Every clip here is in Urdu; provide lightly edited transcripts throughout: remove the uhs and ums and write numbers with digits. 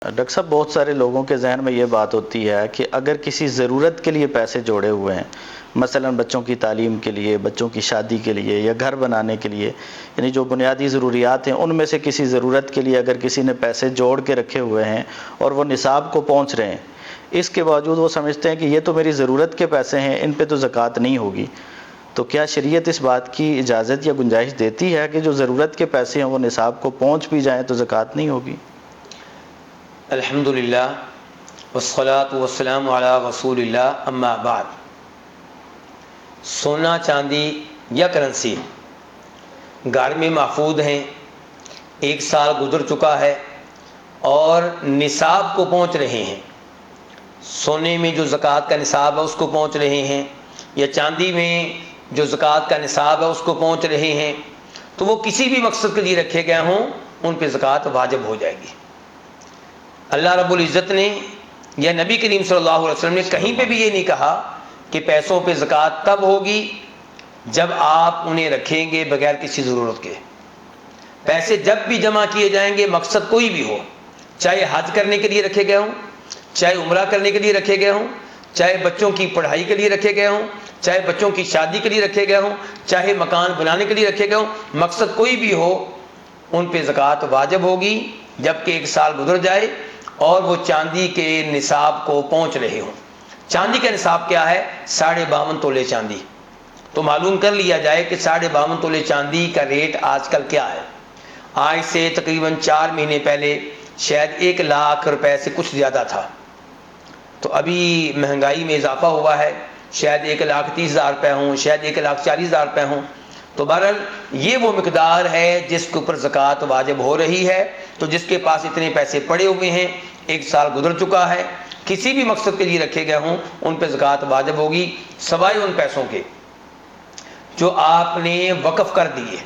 ڈاکٹر صاحب، بہت سارے لوگوں کے ذہن میں یہ بات ہوتی ہے کہ اگر کسی ضرورت کے لیے پیسے جوڑے ہوئے ہیں، مثلا بچوں کی تعلیم کے لیے، بچوں کی شادی کے لیے یا گھر بنانے کے لیے، یعنی جو بنیادی ضروریات ہیں ان میں سے کسی ضرورت کے لیے اگر کسی نے پیسے جوڑ کے رکھے ہوئے ہیں اور وہ نصاب کو پہنچ رہے ہیں، اس کے باوجود وہ سمجھتے ہیں کہ یہ تو میری ضرورت کے پیسے ہیں، ان پہ تو زکوٰۃ نہیں ہوگی، تو کیا شریعت اس بات کی اجازت یا گنجائش دیتی ہے کہ جو ضرورت کے پیسے ہیں وہ نصاب کو پہنچ بھی جائیں تو زکوٰۃ نہیں ہوگی؟ الحمدللہ والصلاة والسلام علی رسول اللہ، اما بعد۔ سونا چاندی یا کرنسی گھر میں محفوظ ہیں، 1 سال گزر چکا ہے اور نصاب کو پہنچ رہے ہیں، سونے میں جو زکوٰۃ کا نصاب ہے اس کو پہنچ رہے ہیں، یا چاندی میں جو زکوٰۃ کا نصاب ہے اس کو پہنچ رہے ہیں، تو وہ کسی بھی مقصد کے لیے رکھے گئے ہوں ان پہ زکوٰۃ واجب ہو جائے گی۔ اللہ رب العزت نے یا نبی کریم صلی اللہ علیہ وسلم نے کہیں پہ بھی یہ نہیں کہا کہ پیسوں پہ زکوٰۃ تب ہوگی جب آپ انہیں رکھیں گے بغیر کسی ضرورت کے۔ پیسے جب بھی جمع کیے جائیں گے، مقصد کوئی بھی ہو، چاہے حج کرنے کے لیے رکھے گئے ہوں، چاہے عمرہ کرنے کے لیے رکھے گئے ہوں، چاہے بچوں کی پڑھائی کے لیے رکھے گئے ہوں، چاہے بچوں کی شادی کے لیے رکھے گئے ہوں، چاہے مکان بنانے کے لیے رکھے گئے ہوں، مقصد کوئی بھی ہو، ان پہ زکوٰۃ واجب ہوگی جب کہ 1 سال گزر جائے اور وہ چاندی کے نصاب کو پہنچ رہے ہوں۔ چاندی کا نصاب کیا ہے؟ 52.5 تولے چاندی۔ تو معلوم کر لیا جائے کہ 52.5 تولے چاندی کا ریٹ آج کل کیا ہے۔ آج سے تقریباً 4 مہینے پہلے شاید 1 لاکھ روپے سے کچھ زیادہ تھا، تو ابھی مہنگائی میں اضافہ ہوا ہے، شاید 1,30,000 روپے ہوں، شاید 1,40,000 روپے ہوں۔ تو بہرحال یہ وہ مقدار ہے جس کے اوپر زکوٰۃ واجب ہو رہی ہے۔ تو جس کے پاس اتنے پیسے پڑے ہوئے ہیں، 1 سال گزر چکا ہے، کسی بھی مقصد کے لیے رکھے گئے ہوں، ان پہ زکوٰۃ واجب ہوگی، سوائے ان پیسوں کے جو آپ نے وقف کر دیے۔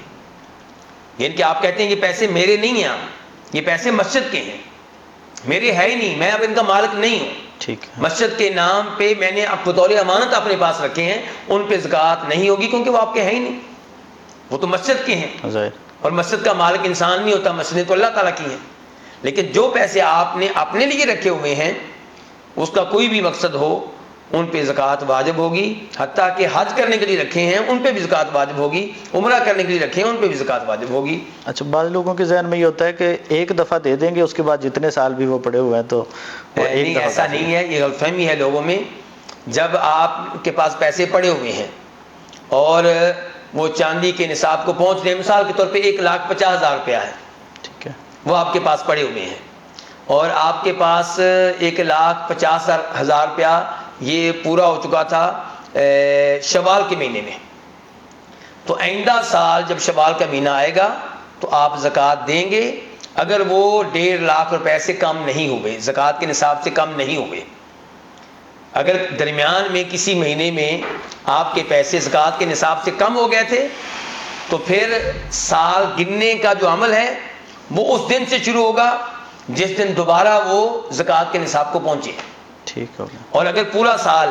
یعنی کہ آپ کہتے ہیں یہ پیسے میرے نہیں ہیں، یہ پیسے مسجد کے ہیں، میرے ہے ہی نہیں، میں اب ان کا مالک نہیں ہوں، ٹھیک ہے، مسجد کے نام پہ میں نے اب بطور امانت اپنے پاس رکھے ہیں، ان پہ زکوٰۃ نہیں ہوگی کیونکہ وہ آپ کے ہیں ہی نہیں، وہ تو مسجد کے ہیں، اور مسجد کا مالک انسان نہیں ہوتا، مسجدیں تو اللہ تعالیٰ کی ہیں۔ لیکن جو پیسے آپ نے اپنے لیے رکھے ہوئے ہیں، اس کا کوئی بھی مقصد ہو، ان پہ زکوٰۃ واجب ہوگی، حتیٰ کہ حج کرنے کے لیے رکھے ہیں ان پہ بھی زکوٰۃ واجب ہوگی، عمرہ کرنے کے لیے رکھے ہیں ان پہ بھی زکوٰۃ واجب ہوگی۔ اچھا، بعض لوگوں کے ذہن میں یہ ہوتا ہے کہ ایک دفعہ دے دیں گے، اس کے بعد جتنے سال بھی وہ پڑے ہوئے ہیں تو نہیں، ایسا نہیں ہے، یہ غلط فہمی ہے لوگوں میں۔ جب آپ کے پاس پیسے پڑے ہوئے ہیں اور وہ چاندی کے نصاب کو پہنچ رہے ہیں، مثال کے طور پہ 1,50,000 روپیہ ہے، ٹھیک ہے، وہ آپ کے پاس پڑے ہوئے ہیں، اور آپ کے پاس 1,50,000 روپیہ یہ پورا ہو چکا تھا شوال کے مہینے میں، تو آئندہ سال جب شوال کا مہینہ آئے گا تو آپ زکوٰۃ دیں گے اگر وہ 1.5 لاکھ روپے سے کم نہیں ہوئے، زکوٰۃ کے نصاب سے کم نہیں ہوئے۔ اگر درمیان میں کسی مہینے میں آپ کے پیسے زکوٰۃ کے نصاب سے کم ہو گئے تھے تو پھر سال گننے کا جو عمل ہے وہ اس دن سے شروع ہوگا جس دن دوبارہ وہ زکوٰۃ کے نصاب کو پہنچے، ٹھیک ہو گیا۔ اور اگر پورا سال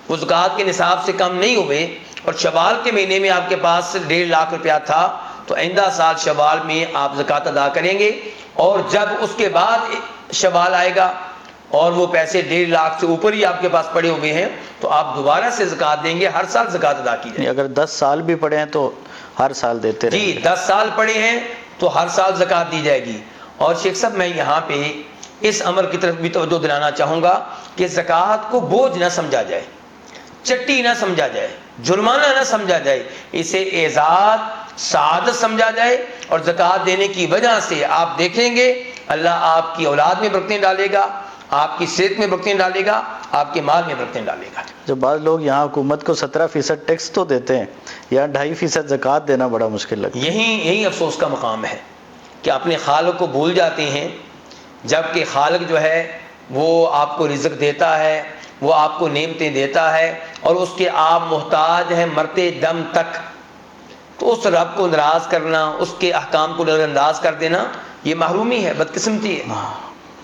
وہ زکوٰۃ کے نصاب سے کم نہیں ہوئے اور شوال کے مہینے میں آپ کے پاس 1.5 لاکھ روپیہ تھا تو آئندہ سال شوال میں آپ زکوٰۃ ادا کریں گے، اور جب اس کے بعد شوال آئے گا اور وہ پیسے 1.5 لاکھ سے اوپر ہی آپ کے پاس پڑے ہوئے ہیں تو آپ دوبارہ سے زکوٰۃ دیں گے، ہر سال زکوٰۃ ادا کی جائے گی۔ اگر 10 سال بھی پڑے ہیں تو ہر سال دیتے رہیں گے؟ جی، 10 سال پڑے ہیں تو ہر سال زکوٰۃ دی جائے گی۔ اور شیخ صاحب، میں یہاں پہ اس امر کی طرف بھی توجہ دلانا چاہوں گا کہ زکوٰۃ کو بوجھ نہ سمجھا جائے، چٹی نہ سمجھا جائے، جرمانہ نہ سمجھا جائے، اسے اعزاز، سعادت سمجھا جائے، اور زکوٰۃ دینے کی وجہ سے آپ دیکھیں گے اللہ آپ کی اولاد میں برکتیں ڈالے گا، آپ کی صحت میں برکتیں ڈالے گا، آپ کے مال میں برکتیں ڈالے گا۔ جو بعض لوگ یہاں حکومت کو 17% ٹیکس تو دیتے ہیں، یا 2.5% زکوٰۃ دینا بڑا مشکل لگتا ہے۔ یہی افسوس کا مقام ہے کہ اپنے خالق کو بھول جاتے ہیں، جبکہ خالق جو ہے وہ آپ کو رزق دیتا ہے، وہ آپ کو نعمتیں دیتا ہے، اور اس کے آپ محتاج ہیں مرتے دم تک۔ تو اس رب کو ناراض کرنا، اس کے احکام کو نظر انداز کر دینا، یہ محرومی ہے، بدقسمتی ہے۔